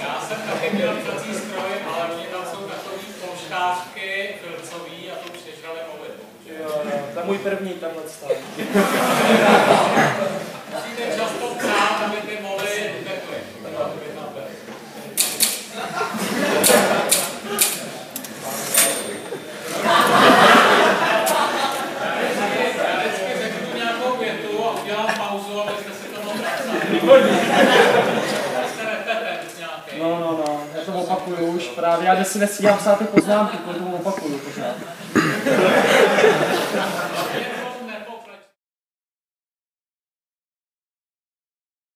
Já jsem taky měl psací stroj, ale oni tam jsou takový polštářky filcový a to už nežrali moly. Jo, to je můj první tenhle stav. Musíte často psát, aby ty moly utekly. Já vždycky řeknu nějakou větu a udělám pauzu, abyste si to mohli napsat. Jste repetent nějaký. No, já to opakuju už právě, já si nestíhám psát ty poznámky, protože to opakuju pořád.